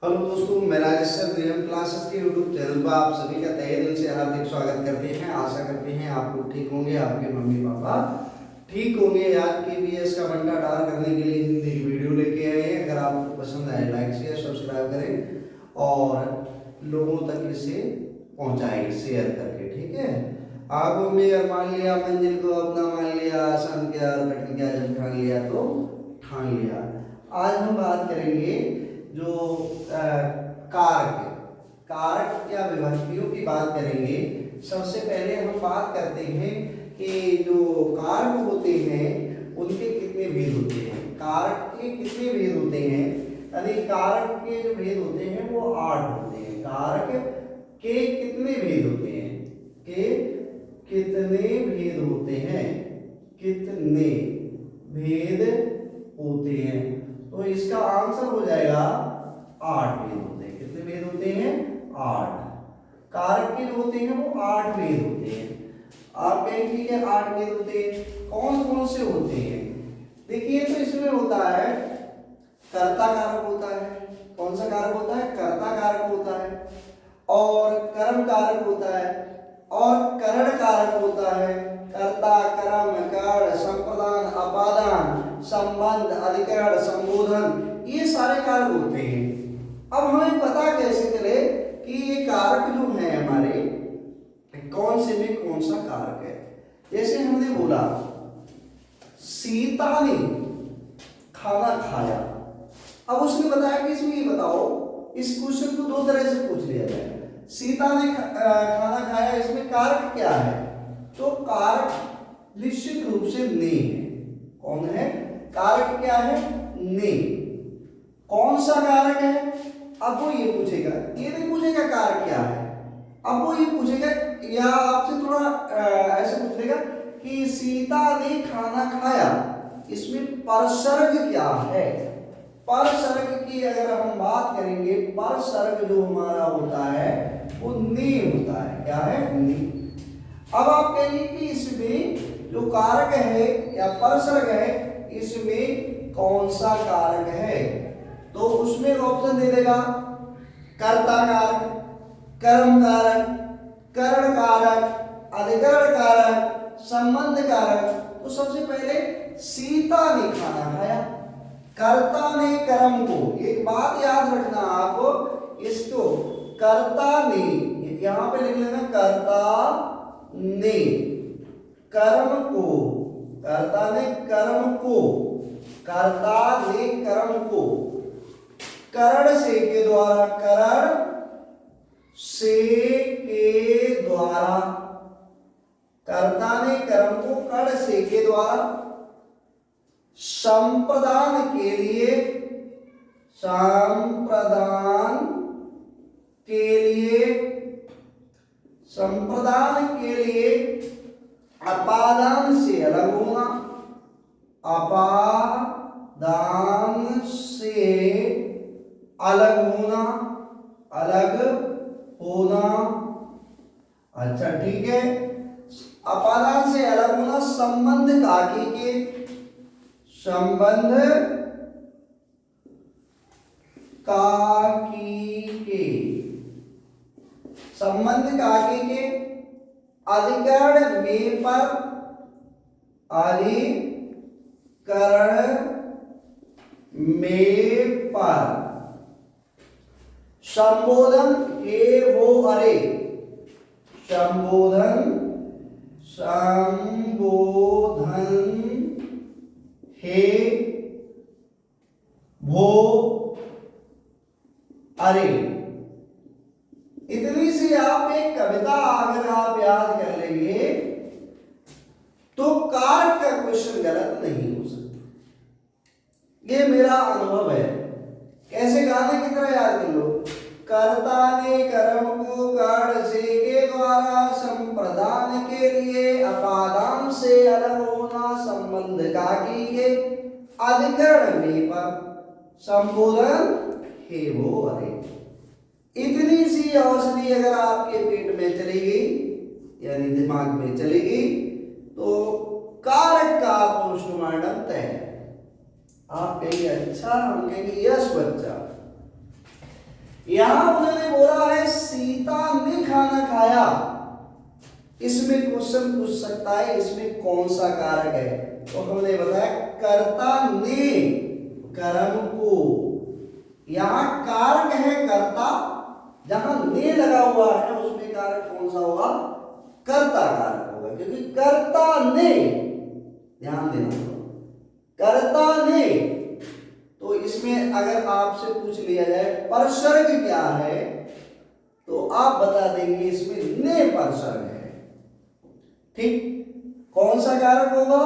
Hello दोस्तों, मैं Rajesh sir नियम क्लासेस के यूट्यूब चैनल पर आप सभी का तहे दिल से हार्दिक स्वागत करते हैं। आशा करते हैं आप लोग ठीक होंगे, आपके मम्मी पापा ठीक होंगे। आज KVS का बंटा डाल करने के लिए हिंदी वीडियो लेके आए हैं। अगर आपको पसंद आए लाइक शेयर सब्सक्राइब करें और लोगों तक इसे पहुंचाएं शेयर करके, ठीक है। आगो में अरमान लिया, मंजिल को अपना मान लिया, आसान क्या और कठिन क्या जब ठान लिया तो ठान लिया। आज हम बात करेंगे जो कारक या विभक्तियों की बात करेंगे। सबसे पहले हम बात करते हैं कि जो कारक होते हैं उनके कितने भेद होते हैं। कारक के कितने भेद होते हैं, यानी कारक के जो भेद होते हैं वो 8 होते हैं। कारक के कितने भेद होते हैं, के कितने भेद होते हैं, कितने भेद होते हैं, तो इसका आंसर हो जाएगा 8 भेद होते हैं। कितने भेद होते हैं, 8। कारक के जो होते हैं वो 8 भेद होते हैं। आप कहेंगे ठीक है 8 भेद होते हैं, कौन कौन से होते हैं। देखिए तो इसमें होता है कर्ता कारक होता है। कौन सा कारक होता है, कर्ता कारक होता है, और कर्म कारक होता है, और करण कारक होता है। कर्ता, कर्म, कर्ण, संप्रदान, अपादान, संबंध, अधिकरण, संबोधन, ये सारे कारक होते हैं। अब हमें पता कैसे चले कि ये कारक जो है हमारे कौन से में कौन सा कारक है। जैसे हमने बोला सीता ने खाना खाया। अब उसने बताया कि इसमें ये बताओ, इस क्वेश्चन को 2 तरह से पूछ लिया जाए। सीता ने खाना खाया, इसमें कारक क्या है, तो कारक निश्चित रूप से ने है। कौन है, कारक क्या है, ने। कौन सा कारक है, अब वो ये पूछेगा, ये नहीं पूछेगा कारक क्या है। अब वो ये पूछेगा या आपसे थोड़ा ऐसे पूछ लेगा कि सीता ने खाना खाया, इसमें परसर्ग क्या है। परसर्ग की अगर हम बात करेंगे, परसर्ग जो हमारा होता है वो ने होता है। क्या है, ने। अब आप कहेंगे कि इसमें जो कारक है या परसर्ग है, इसमें कौन सा कारक है, तो उसमें ऑप्शन दे देगा कर्ता कारक, कर्म कारक, करण कारक, अधिकरण कारक, संबंध कारक। तो सबसे पहले सीता ने खाना खाया, कर्ता ने कर्म को, एक बात याद रखना आप, इसको कर्ता ने यहां पे लिख लेना, कर्ता ने कर्म को, कर्ता ने कर्म को, कर्ता ने कर्म को करण से के द्वारा, करण से के द्वारा, कर्ता ने कर्म को कर्ण से के द्वारा संप्रदान के लिए, संप्रदान के लिए, संप्रदान के लिए अपादान से अलग होना, अपादान से अलग होना, अलग होना। अच्छा ठीक है, अपादान से अलग होना, संबंध काकी के, संबंध काकी के, संबंध काकी के अधिकरण में पर, अधिकरण में पर संबोधन हे वो अरे, संबोधन, संबोधन हे वो अरे। इतनी सी आप एक कविता अगर आप याद कर लेंगे तो कारक का क्वेश्चन गलत नहीं हो सकता। ये मेरा अनुभव है। कैसे, गाने की तरह याद कर लो, कर्ता ने कर्म को कर्ण से के द्वारा संप्रदान के लिए अपादान से अलग होना, संबंध काकी के अधिकरण में पर संबोधन हे वो अरे। इतनी सी औषधि अगर आपके पेट में चली गई यानी दिमाग में चली गई तो कारक का पोस्टमार्टम तय है। आप कहेंगे अच्छा, हम कहेंगे यस बच्चा। यहां उन्होंने बोला है सीता ने खाना खाया, इसमें क्वेश्चन पूछ सकता है इसमें कौन सा कारक है, तो हमने बताया कर्ता ने कर्म को, यहां कारक है कर्ता, जहां ने लगा हुआ है उसमें कारक कौन सा होगा, कर्ता कारक होगा, क्योंकि कर्ता ने, ध्यान देना, कर्ता ने, तो इसमें अगर आपसे पूछ लिया जाए परसर्ग क्या है तो आप बता देंगे इसमें ने परसर्ग है। ठीक, कौन सा कारक होगा,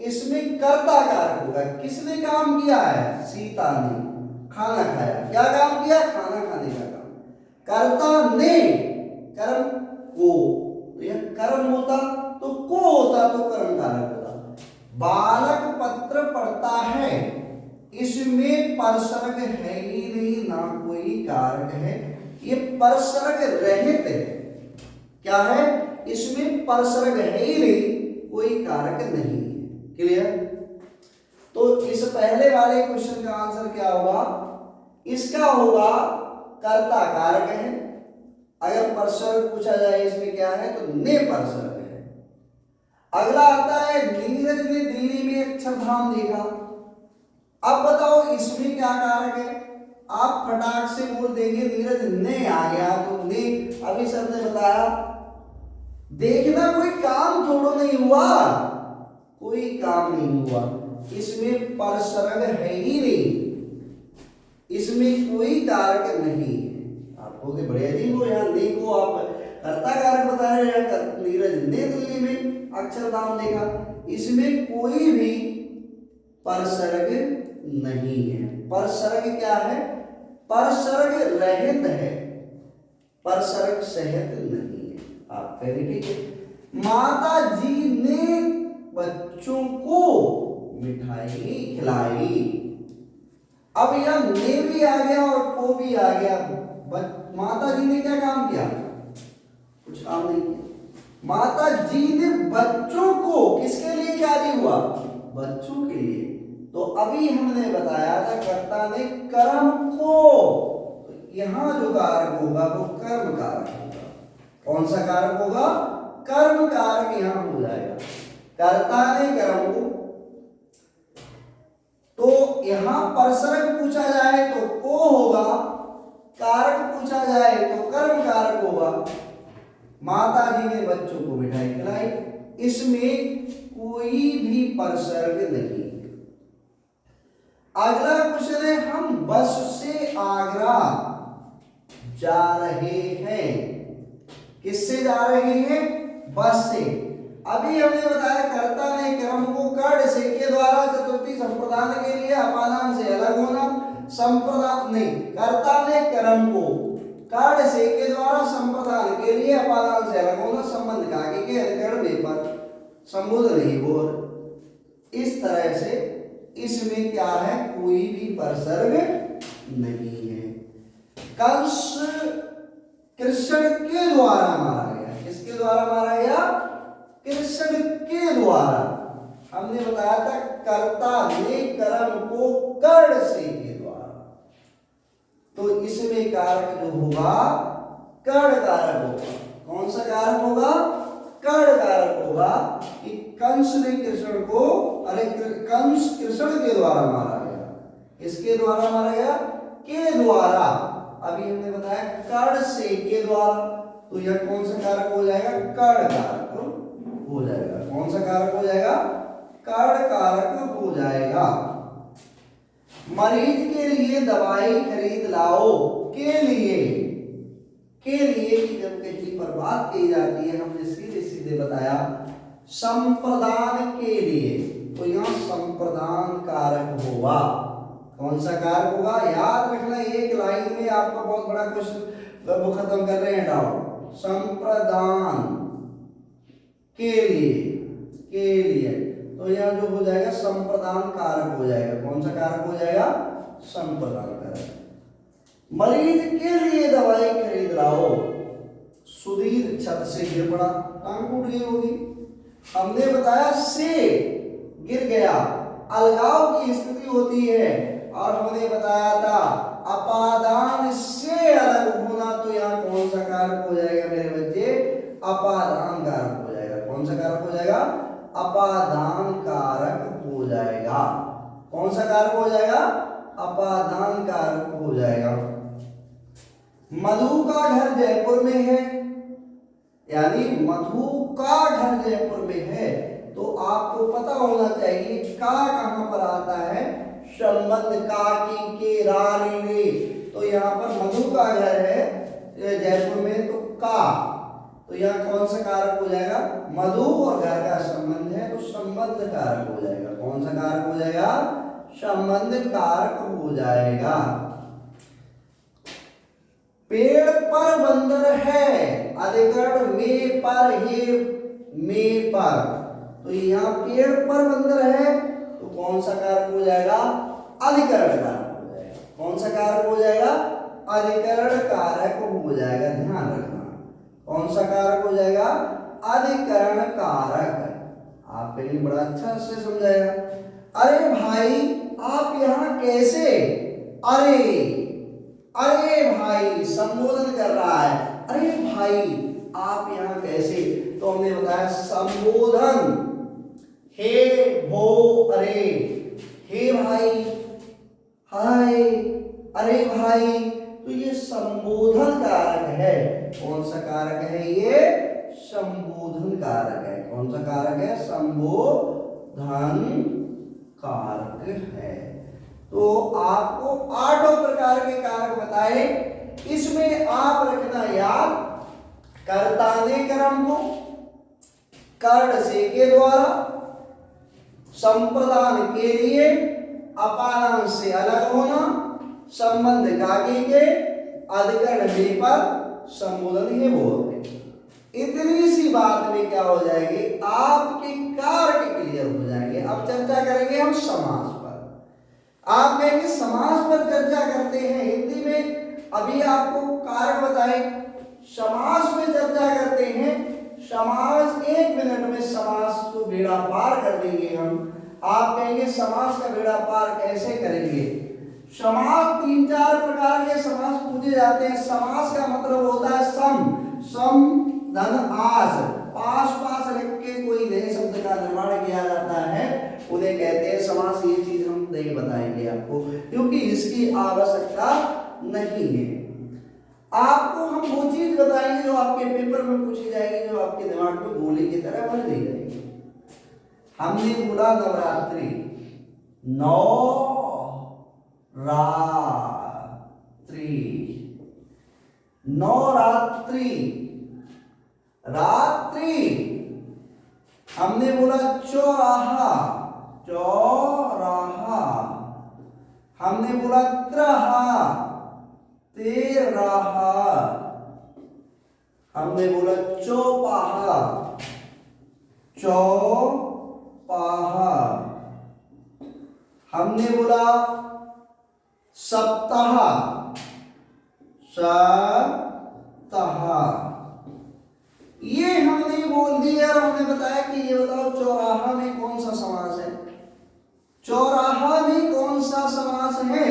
इसमें कर्ता कारक होगा, किसने काम किया है, सीता ने खाना खाया, क्या काम किया, खाना खाने का काम, कर्ता ने कर्म को, तो यह कर्म होता तो को होता तो कर्म कारक होता। बालक पत्र पढ़ता है, इसमें परसर्ग है ही नहीं, ना कोई कारक है, ये परसर्ग रहित है, क्या है, इसमें परसर्ग है ही नहीं, कोई कारक नहीं है। क्लियर, तो इस पहले वाले क्वेश्चन का आंसर क्या होगा, इसका होगा कर्ता कारक है, अगर परसर्ग पूछा जाए इसमें क्या है तो ने परसर्ग है। अगला आता है नीरज ने दिल्ली में अक्षरधाम देखा, अब बताओ इसमें क्या कारक है, आप फटाक से बोल देंगे नीरज ने आ गया, तो ने, अभी सर ने बताया देखना कोई काम थोड़ा नहीं हुआ, कोई काम नहीं हुआ, इसमें परसर्ग है ही नहीं, इसमें कोई कारक नहीं है। आप बोलते बड़े अजीब हो, यहाँ ने को आप कर्ता कारक बता रहे हैं, नीरज ने दिल्ली में अक्षरधाम देखा, इसमें कोई भी परसर्ग नहीं है। परसर्ग क्या है, परसर्ग रहित है, परसर्ग सहित नहीं है। आप कहेंगे ठीक है, माता जी ने बच्चों को मिठाई खिलाई, अब यह ने भी आ गया और को भी आ गया, माता जी ने क्या काम किया, कुछ काम नहीं किया, माता जी ने बच्चों को, किसके लिए कार्य हुआ, बच्चों के लिए, तो अभी हमने बताया था कर्ता ने कर्म को, तो यहां जो कारक होगा वो कर्म कारक होगा, कौन सा कारक होगा, कर्म कारक यहां हो जाएगा, कर्ता ने कर्म को, तो यहां परसर्ग पूछा जाए तो को होगा, कारक पूछा जाए तो कर्म कारक होगा, माता जी ने बच्चों को मिठाई खिलाई, इसमें कोई भी परसर्ग नहीं। अगला क्वेश्चन है हम बस से आगरा जा रहे हैं, किससे जा रहे हैं, बस से। अभी हमने बताया कर्ता ने कर्म को कर्ण से के द्वारा चतुर्थी संप्रदान के लिए अपादान से अलग होना, संप्रदान नहीं, कर्ता ने कर्म को कर्ण से के द्वारा संप्रदान के लिए अपादान से अलग होना, संबंध का आगे के अधिकरण में पर संबोध नहीं हो, इस तरह से इसमें क्या है, कोई भी परसर्ग नहीं है। कंस कृष्ण के द्वारा मारा गया, किसके द्वारा मारा गया, कृष्ण के द्वारा। हमने बताया था कर्ता ने कर्म को कर्ण से के द्वारा, तो इसमें कारक जो होगा कर्ण कारक होगा, कौन सा कारक होगा, कर्ण कारक होगा, कि कंस ने कृष्ण को, अरे कंस कृष्ण के द्वारा मारा गया, किसके द्वारा मारा गया, के द्वारा, अभी हमने बताया कर्ण से के द्वारा, तो यह कौन सा कारक हो जाएगा, कर्ण कारक हो जाएगा, कौन सा कारक हो जाएगा, कर्ण कारक हो जाएगा। मरीज के लिए दवाई खरीद लाओ, के लिए की जब कहीं पर बात की जाती है, हमने सीधे सीधे बताया संप्रदान के लिए, तो यहां संप्रदान कारक होगा, कौन सा कारक होगा, याद रखना, एक लाइन में आपका बहुत बड़ा क्वेश्चन वो खत्म कर रहे हैं डाउट, संप्रदान के लिए, तो यह जो हो जाएगा संप्रदान कारक हो जाएगा, कौन सा कारक हो जाएगा, संप्रदान कारक। मरीज के लिए दवाई खरीद लाओ, सुधीर छत से गिर पड़ा, टांग टूट गई होगी, हमने बताया से गिर गया, अलगाव की स्थिति होती है, और हमने बताया था अपादान से हो जाएगा। मधु का घर जयपुर में है, यानी मधु का घर जयपुर में है, तो आपको पता होना चाहिए का कहां पर आता है, संबंध का, की, के, रा, रे, रे। तो यहाँ पर मधु का घर है जयपुर में, तो का, तो यहाँ कौन सा कारक हो जाएगा, मधु और घर का संबंध है, तो संबंध कारक हो जाएगा। कौन सा कारक हो जाएगा, संबंध कारक हो जाएगा। पेड़ पर बंदर है, अधिकरण में पर, हे में पर, तो यहाँ पेड़ पर बंदर है, तो कौन सा कारक हो जाएगा, अधिकरण कारक हो जाएगा। कौन सा कारक हो जाएगा, अधिकरण कारक हो जाएगा, ध्यान रखना। कौन सा कारक हो जाएगा, अधिकरण कारक। आप पहले बड़ा अच्छा से समझाएगा। अरे भाई आप यहाँ कैसे, अरे भाई संबोधन कर रहा है, अरे भाई आप यहाँ कैसे, तो हमने बताया संबोधन, हे भो अरे, हे भाई, हाय, अरे भाई, तो ये संबोधन कारक है। कौन सा कारक है, ये संबोधन कारक है। कौन सा कारक है, संबोधन कारक है। तो आपको 8 प्रकार के कारक बताए, इसमें आप रखना याद, कर्ता ने कर्म को कर्ण से के द्वारा, संप्रदान के लिए, अपादान से अलग होना, संबंध काके के, अधिकरण में पर, संबोधन हे बोलते। इतनी सी बात में क्या हो जाएगी, आपके कारक क्लियर हो जाएंगे। अब चर्चा करेंगे हम समास पर। आप कहेंगे समास पर चर्चा करते हैं हिंदी में, अभी आपको कारक बताए, समास में चर्चा करते हैं। समास 1 मिनट में समास को बेड़ा पार कर देंगे हम। आप कहेंगे समास का बेड़ा पार कैसे करेंगे। समास 3-4 प्रकार के समास पूछे जाते हैं। समास का मतलब होता है सम धन आस, पास रख के कोई नए शब्द का निर्माण किया जाता है, उन्हें कहते हैं समास। ये चीज हम नहीं बताएंगे आपको, क्योंकि इसकी आवश्यकता नहीं है। आपको हम वो चीज बताएंगे जो आपके पेपर में पूछी जाएगी, जो आपके दिमाग में गोली की तरह भर दी जाएगी। हमने बोला नवरात्रि, नवरात्रि, रात्रि। हमने बोला चौराहा, हमने बोला त्रहा, तेरहा। हमने बोला चौपाहा, हमने बोला सप्ताह, ये हमने बोल दिया। और हमने बताया कि ये बताओ चौराहा में कौन सा समास है, चौराहा में कौन सा समास है,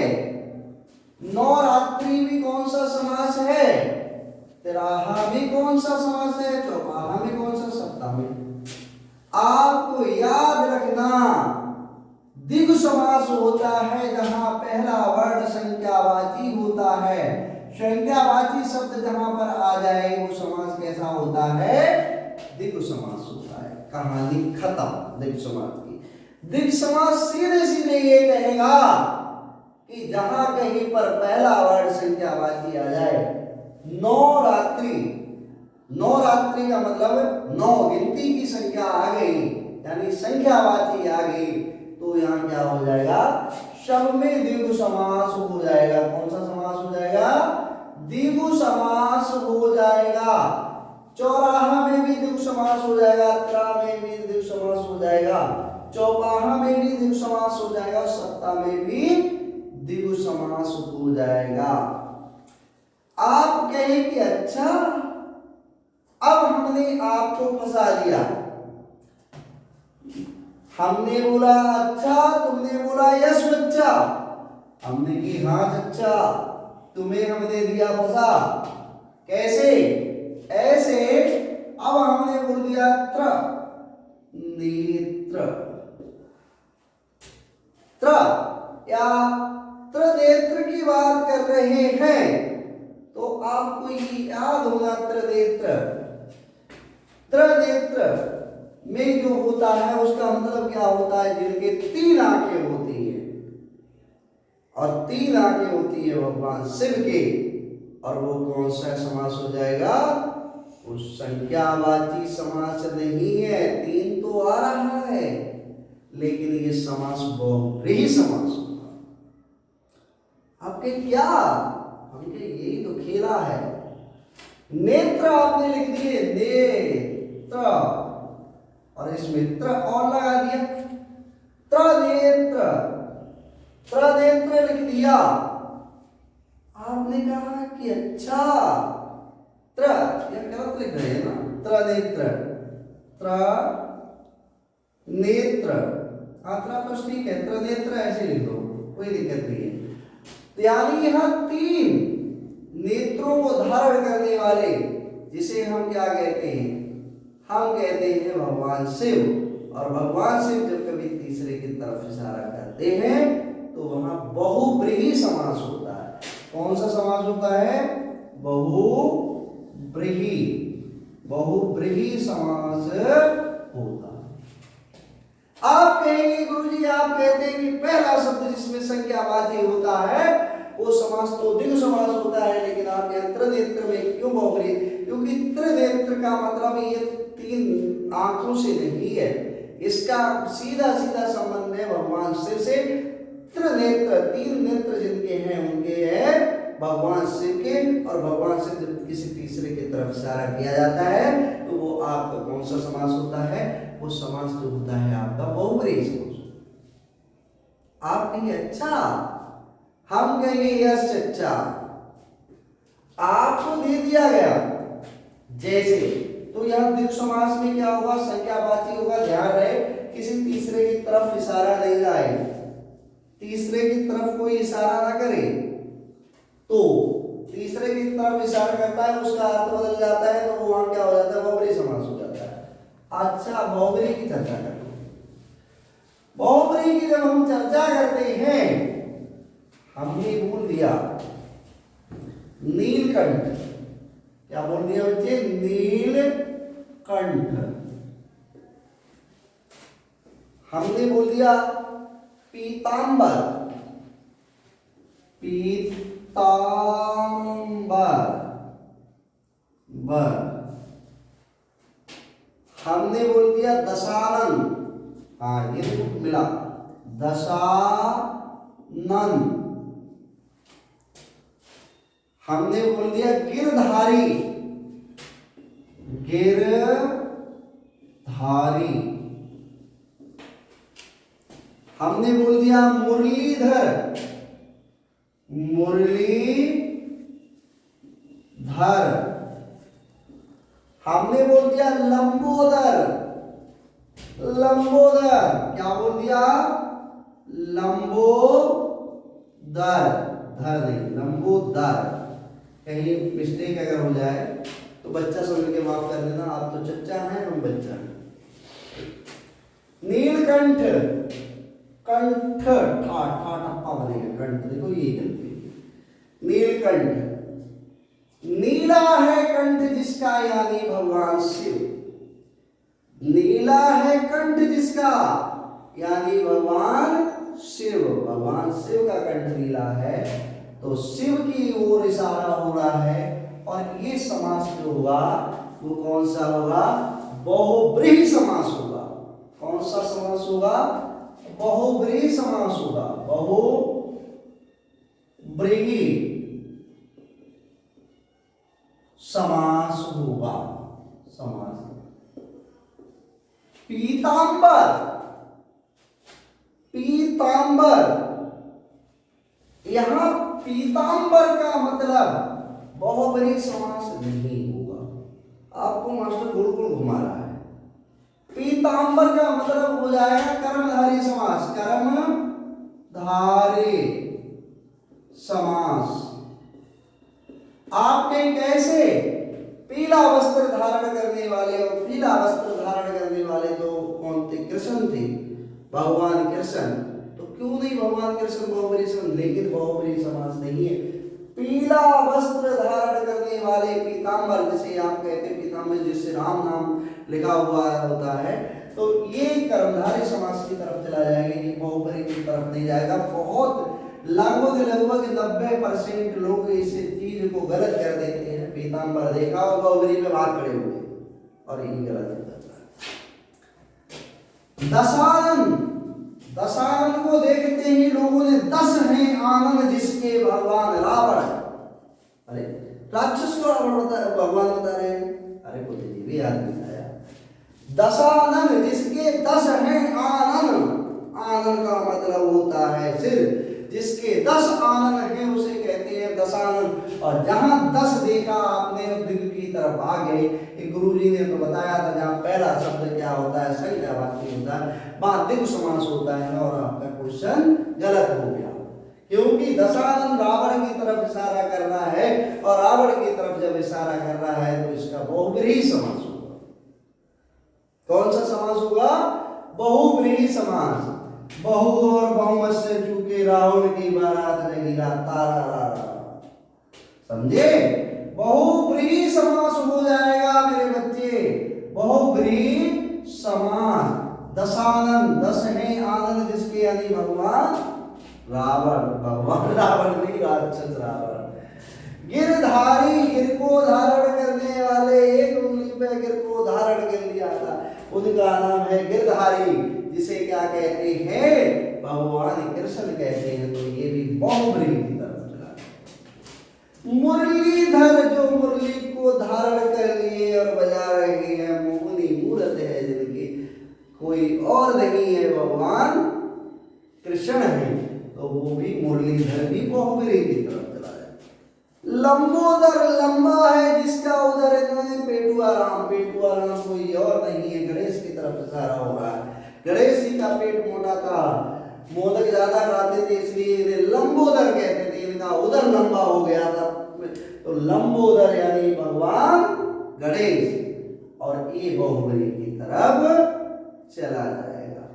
नवरात्रि में कौन सा समास है, तिराहा में कौन सा समास है, चौपाहा में कौन सा, सप्ताह में। आपको याद रखना, द्विगु समास होता है जहां पहला वर्ण संख्यावाची होता है। संख्यावाची शब्द जहां पर आ जाए वो समास कैसा होता है, द्विगु समास होता है। कहानी खत्म द्विगु समास की। द्विगु समास सीधे सीधे ये कहेगा कि जहां कहीं पर पहला वर्ण संख्यावाची आ जाए। नवरात्रि, नवरात्रि का मतलब 9 गिनती की संख्या आ गई, यानी संख्यावाची आ गई, तो यहाँ क्या हो जाएगा, शब्द में द्विगु समास हो जाएगा। कौन सा समास हो जाएगा, द्विगु समास हो जाएगा। चौराहा में भी द्विगु समास हो जाएगा, त्रा में भी द्विगु समास हो जाएगा, चौपाहा में भी द्विगु समास हो जाएगा, सप्ताह में भी द्विगु समास हो जाएगा। आप कहें कि अच्छा, अब हमने आपको फंसा दिया। हमने बोला अच्छा, तुमने बोला यस बच्चा, हमने की हाँ अच्छा, तुम्हें हमने दिया फंसा। कैसे, ऐसे। अब हमने बोल दिया त्र, नेत्र, त्र या त्र त्रिनेत्र की बात कर रहे हैं तो आपको ये याद होगा त्रिनेत्र। त्रिनेत्र में जो होता है उसका मतलब क्या होता है, जिनके 3 आंखें होती है और 3 आंखें होती है भगवान शिव के। और वो कौन सा समास हो जाएगा, वो संख्यावाची समास नहीं है। 3 तो आ रहा है लेकिन ये समास बहुव्रीहि समास होगा। आपके क्या, हमके यही तो खेला है। नेत्र आपने लिख दिए नेत्र और इसमें त्र और लगा दिया, त्रिनेत्र। त्रिनेत्र लिख दिया। आपने कहा कि अच्छा त्र या गलत लिख रहे हैं ना, त्रिनेत्र नेत्र आत्रा तो ठीक है, त्रिनेत्र ऐसे लिख दो, कोई दिक्कत नहीं है। यानी यहां 3 नेत्रों को धारण करने वाले, जिसे हम क्या कहते हैं, हम कहते हैं भगवान शिव। और भगवान शिव जब कभी तीसरे की तरफ इशारा करते हैं तो वहां बहुव्रीहि समास होता है। कौन सा समास होता है, बहुव्रीहि, बहुव्रीहि समास होता है। आप कहेंगे गुरुजी, आप कहते हैं कि पहला शब्द जिसमें संख्यावाची होता है वो समास तो द्विगु समास होता है, लेकिन आप यहाँ त्रिनेत्र में क्यों बहुव्रीहि, क्योंकि त्रिनेत्र का मतलब ये 3 आंखों से नहीं है, इसका सीधा सीधा संबंध है भगवान शिव से। त्रिनेत्र 3 नेत्र जिनके हैं उनके है भगवान शिव के। और भगवान शिव जब किसी तीसरे की तरफ इशारा किया जाता है तो वो आपका कौन सा समास होता है, वो समास जो होता है आपका बहुव्रीहि समास। आप कहेंगे अच्छा, हम कहेंगे यस अच्छा। आपको दे दिया गया जैसे, तो यहां द्विगु समास में क्या होगा, संख्यावाची होगा। ध्यान रहे किसी तीसरे की तरफ इशारा नहीं आए, तीसरे की तरफ कोई इशारा ना करे तो तीसरे की तरफ इशारा करता है उसका अर्थ बदल जाता है, तो वो वहां क्या हो जाता है, बहुव्रीहि समास हो जाता है। अच्छा, बहुव्रीहि की चर्चा करते हैं। बहुव्रीहि की जब हम चर्चा करते हैं, हमने बोल दिया नीलकंठ, क्या बोल दिया बच्चे, नीलकंठ। हमने बोल दिया पीतांबर, पीतांबर बर। हमने बोल दिया दशानन, हाँ ये तो मिला, दशानन। हमने बोल दिया गिरधारी, गिरधारी। हमने बोल दिया मुरलीधर, मुरलीधर। हमने बोल दिया लंबोदर, लंबोदर। क्या बोल दिया, लंबोदर, धर नहीं लंबोदर। कहीं मिस्टेक अगर हो जाए तो बच्चा समझ के माफ कर देना, आप तो चच्चा हैं हम बच्चा हैं। नीलकंठ, कंठ ठा ठा टप्पा बनेगा, कंठ देखो ये करते हैं। नीलकंठ, नीला है कंठ जिसका यानी भगवान शिव, नीला है कंठ जिसका यानी भगवान शिव। भगवान शिव का कंठ नीला है तो शिव की ओर इशारा हो रहा है। और ये समास जो होगा वो कौन सा होगा, बहुव्रीहि समास होगा। कौन सा समास होगा, बहुव्रीहि समास होगा, बहुव्रीहि समास होगा। समास पीतांबर, पीतांबर। यहां पीतांबर का मतलब बहुव्रीहि समास नहीं होगा। आपको मास्टर गोल गोल घुमा रहा है। पीतांबर का मतलब हो जाएगा कर्मधारय समास, कर्मधारय समास। आप कहीं कैसे, पीला वस्त्र धारण करने वाले, और पीला वस्त्र धारण करने वाले तो कौन थे, कृष्ण थे, भगवान कृष्ण। तो क्यों नहीं भगवान कृष्ण बहुब्रीहि समास, लेकिन बहुब्रीहि समास नहीं है। पीला वस्त्र धारण करने वाले पीताम्बर, जिसे आप कहते हैं पीताम्बर, जिससे राम नाम लिखा हुआ होता है, तो ये कर्मधारय समास की तरफ चला जाएगा, ये बहुब्रीहि की तरफ नहीं जाएगा। बहुत लगभग 90% लोग इस चीज को गलत कर देते हैं। पीताम्बर देखा और बहुब्रीहि में भाग खड़े हुए, और यही गलत होता है। दशानन, दशानन को देखते ही लोगों ने 10 हैं आनंद जिसके भगवान रावण, अरे राक्षस को रावण भगवान बता रहे हैं, अरे बोले जी भी याद नहीं आया। दशानन जिसके 10 हैं आनंद, आनंद का मतलब होता है सिर, जिसके 10 आनंद हैं उसे कहते हैं दशानन। और जहां 10 देखा आपने दिग्ग की तरफ भागे, गुरुजी ने तो बताया था जहां पहला शब्द क्या होता है, संज्ञावाची होता है, वहां दिग्ग समास होता है, और आपका क्वेश्चन गलत हो गया, क्योंकि दशानन रावण की तरफ इशारा कर रहा है, और रावण की तरफ जब इशारा कर रहा है तो इसका बहुब्रीहि समास होगा। कौन सा समास होगा? बहुब्रीहि समास। बहु और बहुमत से चूके रावण की बारात ने गिरा तारा रा, समझे? बहुब्रीहि समास हो जाएगा मेरे बच्चे, बहुब्रीहि समास। दशानन, 10 हैं आनंद जिसके, यानी भगवान रावण, भगवान रावण नहीं, राक्षस रावण। गिरधारी, गिर को धारण करने वाले, एक उंगली पे गिर को धारण कर लिया था, उनका नाम है गिरधारी, जिसे क्या कहते हैं? भगवान कृष्ण कहते हैं। तो ये भी बहुब्रीहि की तरफ चला। मुरलीधर, जो मुरली को धारण कर लिए और बजा रहे हैं, मोहनी मूर्त है जिनकी, कोई और नहीं है, भगवान कृष्ण है, तो वो भी मुरलीधर भी बहुब्रीहि की तरफ चला जाए। लंबोदर, लंबा है जिसका उदर इन्होंने पेटुआ राम, पेटुआ राम कोई और नहीं है, गणेश की तरफ इशारा हो रहा है। गणेश जी का पेट मोटा था, मोदक ज्यादा खाते थे, इसलिए इन्हें लंबोदर कहते थे, इनका उदर लंबा हो गया था, तो लंबोदर यानी भगवान गणेश, और ये बहुब्रीहि की तरफ चला जाएगा।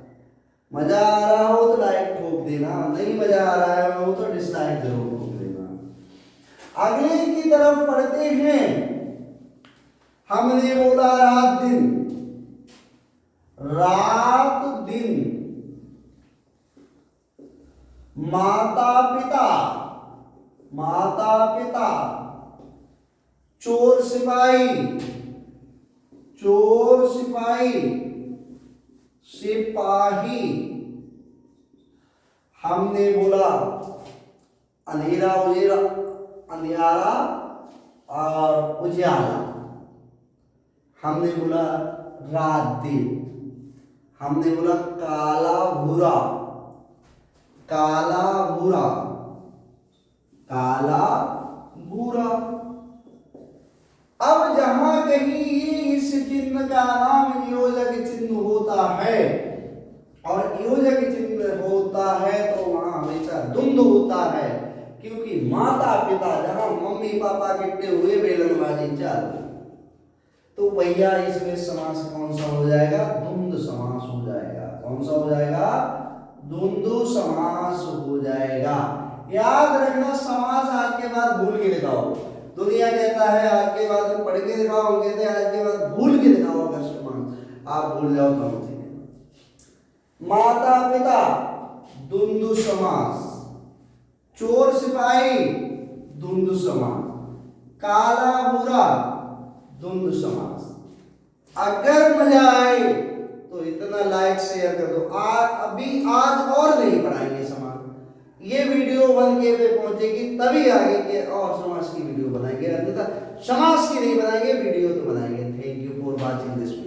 मजा आ रहा हो तो लाइक ठोक देना, नहीं मजा आ रहा है हो तो डिसलाइक जरूर ठोक देना। अगले की तरफ पढ़ते हैं। हमने बोला रात दिन, रात दिन, माता पिता, माता पिता, चोर सिपाही, चोर सिपाही, सिपाही। हमने बोला अंधेरा उजेरा, अंधियारा और उजियारा। हमने बोला रात दिन, हमने बोला काला भूरा, काला भूरा, काला भूरा। अब जहां कहीं इस चिन्ह का नाम योजक चिन्ह होता है, और योजक चिन्ह होता है तो वहां हमेशा द्वंद्व होता है, क्योंकि माता पिता जहां मम्मी पापा किट्टे हुए बेलनबाजी चाल, तो भैया इसमें समास कौन सा हो जाएगा? द्वंद्व समास हो जाएगा। कौन सा हो जाएगा? द्वंद्व समास हो जाएगा। याद रखना, समास आज के बाद भूल के दिखाओ। दुनिया कहता है आज के बाद पढ़ के दिखाओ, हम कहते हैं आज के बाद भूल के दिखाओ अगर समास। आप भूल जाओ तो माता पिता द्वंद्व समास, चोर सिपाही द्वंद्व समास, काला बुरा द्वंद्व समास। अगर मजा आए तो इतना लाइक शेयर कर दो। अभी आज और नहीं पढ़ाएंगे समास, ये वीडियो 1K पे पहुंचेगी तभी आगे के और समास की वीडियो बनाएंगे, अन्यथा समास की नहीं बनाएंगे, वीडियो तो बनाएंगे। Thank you for watching this.